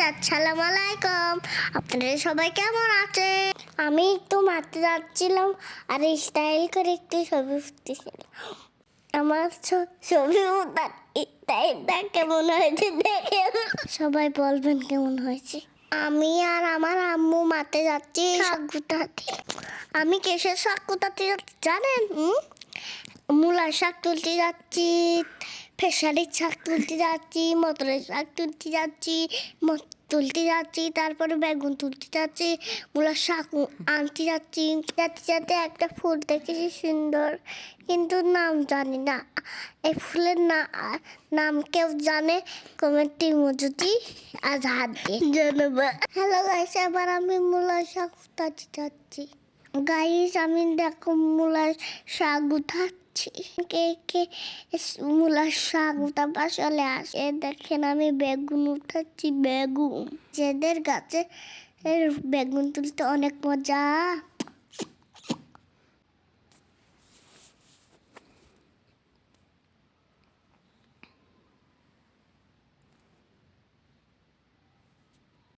আসসালামু আলাইকুম। আপনারা সবাই কেমন আছে? আমি একটু মাঠে যাচ্ছিলাম আর স্টাইল করে একটু ছবি উঠতেছিলাম। আমার ছবি উঠার স্টাইলটা কেমন হয়েছে দেখে সবাই বলবেন কেমন হয়েছে। আমি আর আমার আম্মু মাঠে যাচ্ছি শাক উঠাতে। আমি কিসের শাক উঠাতে যাচ্ছি জানেন? মূলার শাক তুলতে যাচ্ছি, ফেসারির শাক তুলতে যাচ্ছি, মটরের শাক তুলতে যাচ্ছি, তারপরে বেগুন তুলতে যাচ্ছি, মূলার শাক আনতে যাচ্ছি। যাতে যাতে একটা ফুল দেখেছি সুন্দর, কিন্তু নাম জানি না। এই ফুলের নাম কেউ জানে কমেন্টে ইমোজি আজ হাত দিয়ে জানাবো। হ্যালো গাইস, এবার আমি মূলার শাক উঠাতে যাচ্ছি। গাইস, আমি দেখো মূলার শাক উঠাচ্ছি। কে কে মূলার শাক উঠাবার চলে আসে দেখেন। আমি বেগুন উঠাচ্ছি। বেগুন, যাদের গাছে বেগুন তুলতে অনেক মজা।